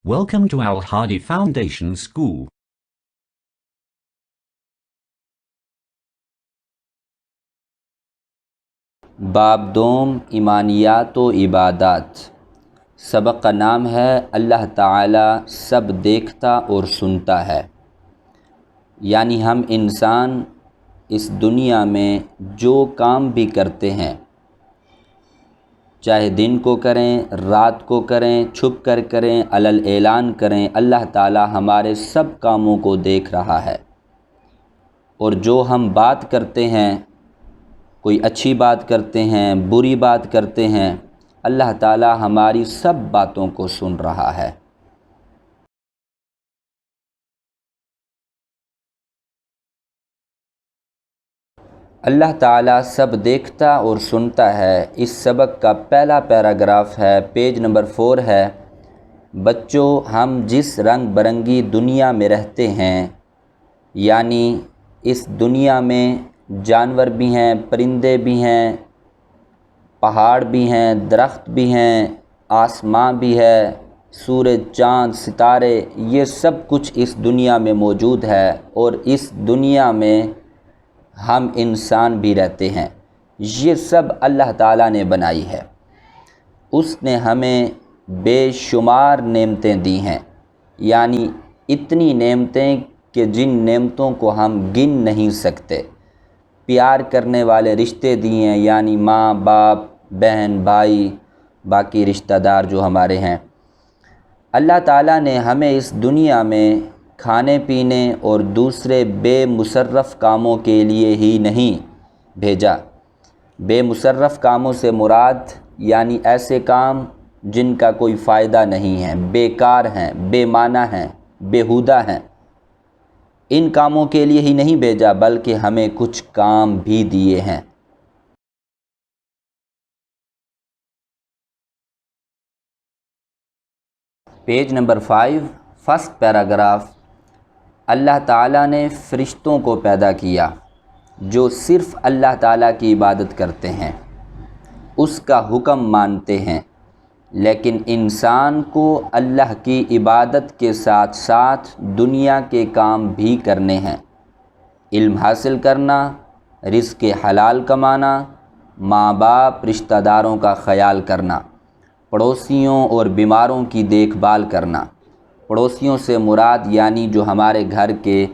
Welcome to Al Hadi Foundation School. باب دوم ایمانیات و عبادات۔ سبق کا نام ہے اللہ تعالی سب دیکھتا اور سنتا ہے، یعنی ہم انسان اس دنیا میں جو کام بھی کرتے ہیں، چاہے دن کو کریں، رات کو کریں، چھپ کر کریں، علل اعلان کریں، اللہ تعالی ہمارے سب کاموں کو دیکھ رہا ہے۔ اور جو ہم بات کرتے ہیں، کوئی اچھی بات کرتے ہیں، بری بات کرتے ہیں، اللہ تعالی ہماری سب باتوں کو سن رہا ہے۔ اللہ تعالیٰ سب دیکھتا اور سنتا ہے، اس سبق کا پہلا پیراگراف ہے، پیج نمبر 4 ہے۔ بچوں، ہم جس رنگ برنگی دنیا میں رہتے ہیں، یعنی اس دنیا میں جانور بھی ہیں، پرندے بھی ہیں، پہاڑ بھی ہیں، درخت بھی ہیں، آسماں بھی ہے، سورج، چاند، ستارے، یہ سب کچھ اس دنیا میں موجود ہے، اور اس دنیا میں ہم انسان بھی رہتے ہیں۔ یہ سب اللہ تعالیٰ نے بنائی ہے۔ اس نے ہمیں بے شمار نعمتیں دی ہیں، یعنی اتنی نعمتیں کہ جن نعمتوں کو ہم گن نہیں سکتے۔ پیار کرنے والے رشتے دیے ہیں، یعنی ماں، باپ، بہن، بھائی، باقی رشتہ دار جو ہمارے ہیں۔ اللہ تعالیٰ نے ہمیں اس دنیا میں کھانے پینے اور دوسرے بے مصرف کاموں کے لیے ہی نہیں بھیجا۔ بے مصرف کاموں سے مراد یعنی ایسے کام جن کا کوئی فائدہ نہیں ہے، بیکار ہیں، بے معنی ہیں، بیہودہ ہیں، ان کاموں کے لیے ہی نہیں بھیجا، بلکہ ہمیں کچھ کام بھی دیے ہیں۔ Page number 5، first paragraph. اللہ تعالیٰ نے فرشتوں کو پیدا کیا جو صرف اللہ تعالیٰ کی عبادت کرتے ہیں، اس کا حکم مانتے ہیں، لیکن انسان کو اللہ کی عبادت کے ساتھ ساتھ دنیا کے کام بھی کرنے ہیں۔ علم حاصل کرنا، رزق حلال کمانا، ماں باپ، رشتہ داروں کا خیال کرنا، پڑوسیوں اور بیماروں کی دیکھ بھال کرنا۔ پڑوسیوں سے مراد یعنی جو ہمارے گھر کے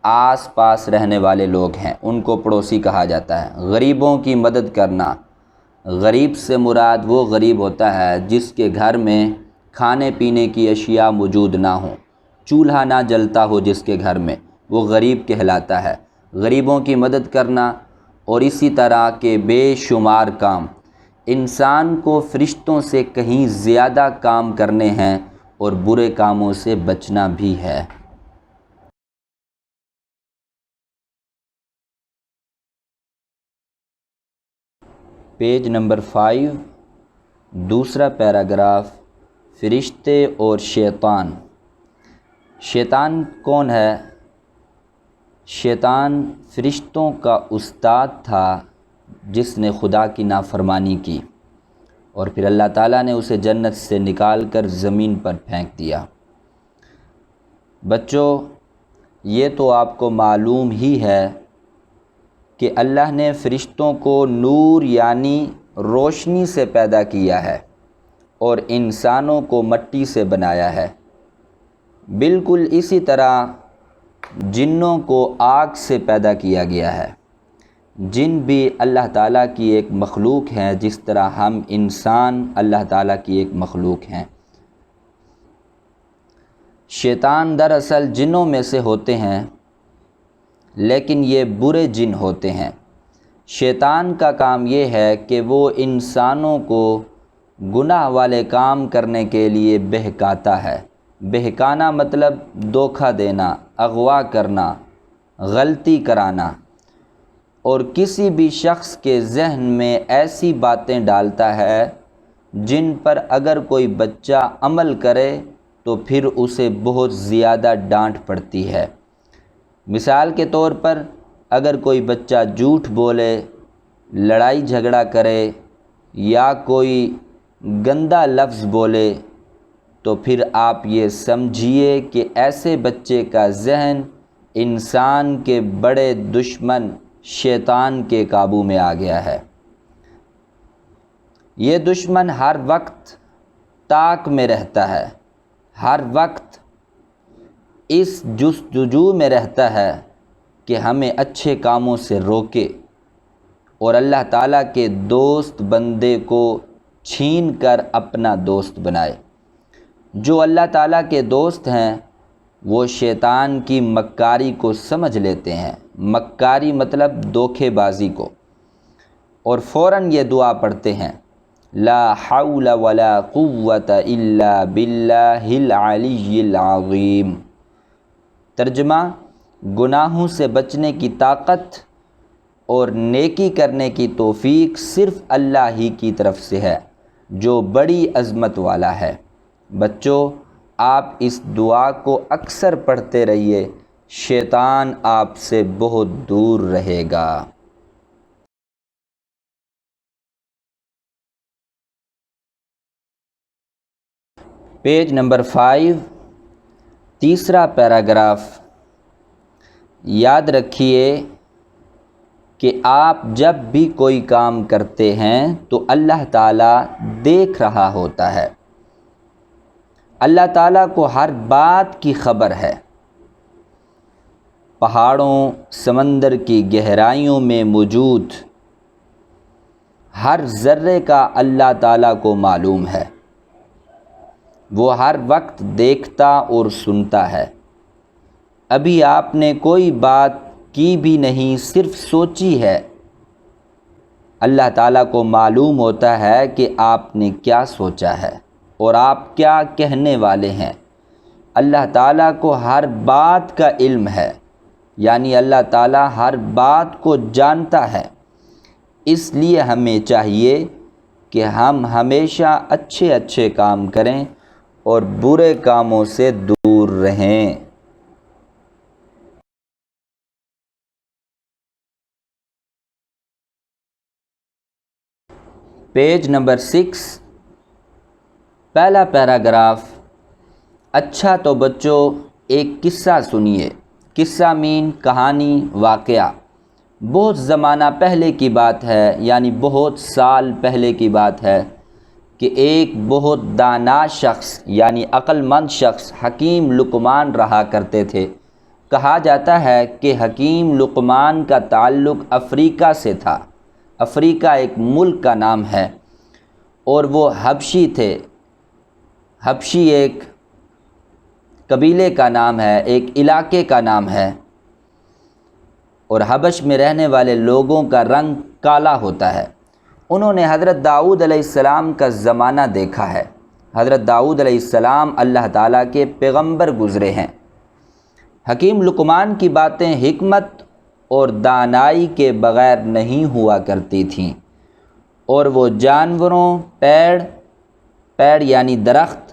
آس پاس رہنے والے لوگ ہیں، ان کو پڑوسی کہا جاتا ہے۔ غریبوں کی مدد کرنا، غریب سے مراد وہ غریب ہوتا ہے جس کے گھر میں کھانے پینے کی اشیاء موجود نہ ہوں، چولہا نہ جلتا ہو جس کے گھر میں، وہ غریب کہلاتا ہے۔ غریبوں کی مدد کرنا اور اسی طرح کے بے شمار کام۔ انسان کو فرشتوں سے کہیں زیادہ کام کرنے ہیں اور برے کاموں سے بچنا بھی ہے۔ پیج نمبر 5، دوسرا پیراگراف۔ فرشتے اور شیطان۔ شیطان کون ہے؟ شیطان فرشتوں کا استاد تھا جس نے خدا کی نافرمانی کی، اور پھر اللہ تعالیٰ نے اسے جنت سے نکال کر زمین پر پھینک دیا۔ بچوں، یہ تو آپ کو معلوم ہی ہے کہ اللہ نے فرشتوں کو نور یعنی روشنی سے پیدا کیا ہے اور انسانوں کو مٹی سے بنایا ہے۔ بالکل اسی طرح جنوں کو آگ سے پیدا کیا گیا ہے۔ جن بھی اللہ تعالیٰ کی ایک مخلوق ہیں، جس طرح ہم انسان اللہ تعالیٰ کی ایک مخلوق ہیں۔ شیطان دراصل جنوں میں سے ہوتے ہیں، لیکن یہ برے جن ہوتے ہیں۔ شیطان کا کام یہ ہے کہ وہ انسانوں کو گناہ والے کام کرنے کے لیے بہکاتا ہے۔ بہکانا مطلب دھوکہ دینا، اغوا کرنا، غلطی کرانا، اور کسی بھی شخص کے ذہن میں ایسی باتیں ڈالتا ہے جن پر اگر کوئی بچہ عمل کرے تو پھر اسے بہت زیادہ ڈانٹ پڑتی ہے۔ مثال کے طور پر اگر کوئی بچہ جھوٹ بولے، لڑائی جھگڑا کرے یا کوئی گندا لفظ بولے تو پھر آپ یہ سمجھیے کہ ایسے بچے کا ذہن انسان کے بڑے دشمن شیطان کے قابو میں آ گیا ہے۔ یہ دشمن ہر وقت طاق میں رہتا ہے، ہر وقت اس جستجو میں رہتا ہے کہ ہمیں اچھے کاموں سے روکے اور اللہ تعالیٰ کے دوست بندے کو چھین کر اپنا دوست بنائے۔ جو اللہ تعالیٰ کے دوست ہیں وہ شیطان کی مکاری کو سمجھ لیتے ہیں، مکاری مطلب دھوکے بازی کو، اور فوراً یہ دعا پڑھتے ہیں، لا حول ولا قوت الا باللہ العلی العظیم۔ ترجمہ: گناہوں سے بچنے کی طاقت اور نیکی کرنے کی توفیق صرف اللہ ہی کی طرف سے ہے جو بڑی عظمت والا ہے۔ بچوں، آپ اس دعا کو اکثر پڑھتے رہیے، شیطان آپ سے بہت دور رہے گا۔ پیج نمبر 5، تیسرا پیراگراف۔ یاد رکھیے کہ آپ جب بھی کوئی کام کرتے ہیں تو اللہ تعالیٰ دیکھ رہا ہوتا ہے۔ اللہ تعالیٰ کو ہر بات کی خبر ہے۔ پہاڑوں، سمندر کی گہرائیوں میں موجود ہر ذرے کا اللہ تعالیٰ کو معلوم ہے۔ وہ ہر وقت دیکھتا اور سنتا ہے۔ ابھی آپ نے کوئی بات کی بھی نہیں، صرف سوچی ہے۔ اللہ تعالیٰ کو معلوم ہوتا ہے کہ آپ نے کیا سوچا ہے اور آپ کیا کہنے والے ہیں۔ اللہ تعالیٰ کو ہر بات کا علم ہے، یعنی اللہ تعالیٰ ہر بات کو جانتا ہے۔ اس لیے ہمیں چاہیے کہ ہم ہمیشہ اچھے کام کریں اور برے کاموں سے دور رہیں۔ پیج نمبر 6، پہلا پیراگراف۔ اچھا تو بچوں ایک قصہ سنیے۔ قصہ مین کہانی، واقعہ۔ بہت زمانہ پہلے کی بات ہے، یعنی بہت سال پہلے کی بات ہے کہ ایک بہت دانا شخص یعنی عقل مند شخص حکیم لقمان رہا کرتے تھے۔ کہا جاتا ہے کہ حکیم لقمان کا تعلق افریقہ سے تھا۔ افریقہ ایک ملک کا نام ہے اور وہ حبشی تھے۔ حبشی ایک قبیلے کا نام ہے، ایک علاقے کا نام ہے، اور حبش میں رہنے والے لوگوں کا رنگ کالا ہوتا ہے۔ انہوں نے حضرت داؤد علیہ السلام کا زمانہ دیکھا ہے۔ حضرت داؤد علیہ السلام اللہ تعالیٰ کے پیغمبر گزرے ہیں۔ حکیم لقمان کی باتیں حکمت اور دانائی کے بغیر نہیں ہوا کرتی تھیں، اور وہ جانوروں، پیڑ یعنی درخت،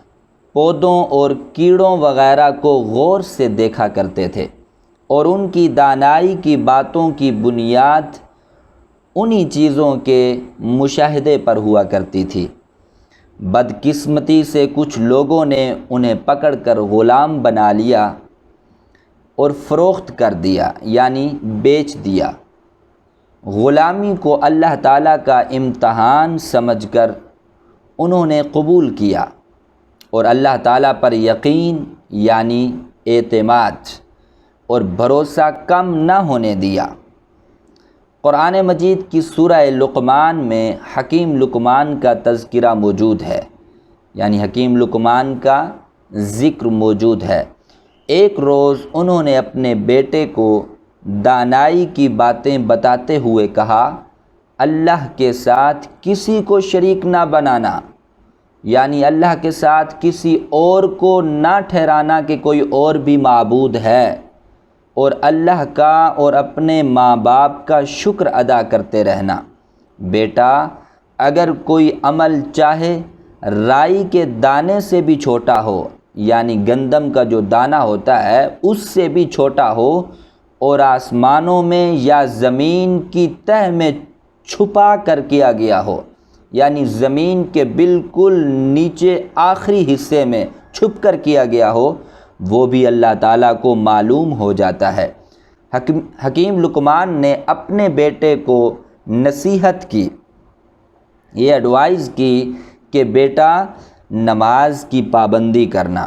پودوں اور کیڑوں وغیرہ کو غور سے دیکھا کرتے تھے، اور ان کی دانائی کی باتوں کی بنیاد انہی چیزوں کے مشاہدے پر ہوا کرتی تھی۔ بدقسمتی سے کچھ لوگوں نے انہیں پکڑ کر غلام بنا لیا اور فروخت کر دیا، یعنی بیچ دیا۔ غلامی کو اللہ تعالیٰ کا امتحان سمجھ کر انہوں نے قبول کیا اور اللہ تعالیٰ پر یقین یعنی اعتماد اور بھروسہ کم نہ ہونے دیا۔ قرآن مجید کی سورہ لقمان میں حکیم لقمان کا تذکرہ موجود ہے، یعنی حکیم لقمان کا ذکر موجود ہے۔ ایک روز انہوں نے اپنے بیٹے کو دانائی کی باتیں بتاتے ہوئے کہا، اللہ کے ساتھ کسی کو شریک نہ بنانا، یعنی اللہ کے ساتھ کسی اور کو نہ ٹھہرانا کہ کوئی اور بھی معبود ہے، اور اللہ کا اور اپنے ماں باپ کا شکر ادا کرتے رہنا۔ بیٹا، اگر کوئی عمل چاہے رائی کے دانے سے بھی چھوٹا ہو، یعنی گندم کا جو دانہ ہوتا ہے اس سے بھی چھوٹا ہو، اور آسمانوں میں یا زمین کی تہ میں چھپا کر کیا گیا ہو، یعنی زمین کے بالکل نیچے آخری حصے میں چھپ کر کیا گیا ہو وہ بھی اللہ تعالیٰ کو معلوم ہو جاتا ہے۔ حکیم لقمان نے اپنے بیٹے کو نصیحت کی، یہ ایڈوائز کی کہ بیٹا نماز کی پابندی کرنا،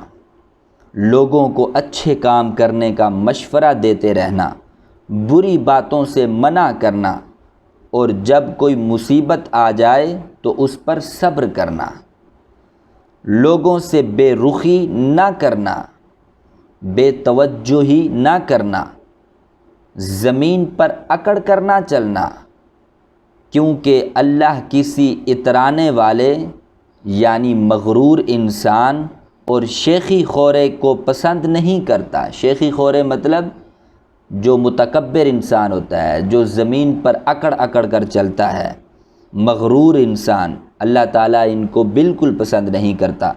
لوگوں کو اچھے کام کرنے کا مشورہ دیتے رہنا، بری باتوں سے منع کرنا، اور جب کوئی مصیبت آ جائے تو اس پر صبر کرنا، لوگوں سے بے رخی نہ کرنا، بے توجہی نہ کرنا، زمین پر اکڑ کر نہ چلنا، کیونکہ اللہ کسی اترانے والے یعنی مغرور انسان اور شیخی خورے کو پسند نہیں کرتا۔ شیخی خورے مطلب جو متکبر انسان ہوتا ہے، جو زمین پر اکڑ اکڑ کر چلتا ہے، مغرور انسان، اللہ تعالیٰ ان کو بالکل پسند نہیں کرتا۔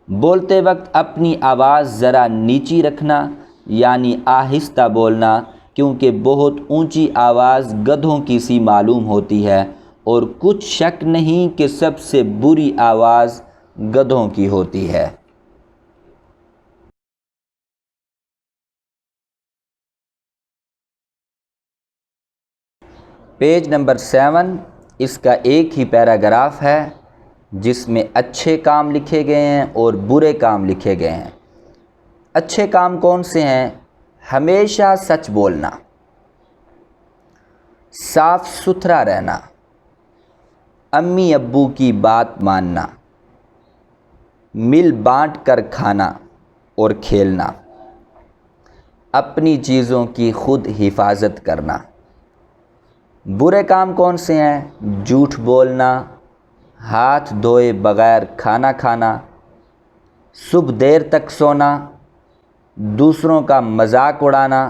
بولتے وقت اپنی آواز ذرا نیچی رکھنا یعنی آہستہ بولنا، کیونکہ بہت اونچی آواز گدھوں کی سی معلوم ہوتی ہے، اور کچھ شک نہیں کہ سب سے بری آواز گدھوں کی ہوتی ہے۔ پیج نمبر 7، اس کا ایک ہی پیراگراف ہے جس میں اچھے کام لکھے گئے ہیں اور برے کام لکھے گئے ہیں۔ اچھے کام کون سے ہیں؟ ہمیشہ سچ بولنا، صاف ستھرا رہنا، امی ابو کی بات ماننا، مل بانٹ کر کھانا اور کھیلنا، اپنی چیزوں کی خود حفاظت کرنا۔ برے کام کون سے ہیں؟ جھوٹ بولنا، ہاتھ دھوئے بغیر کھانا کھانا، صبح دیر تک سونا، دوسروں کا مذاق اڑانا،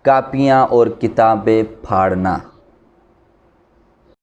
کاپیاں اور کتابیں پھاڑنا۔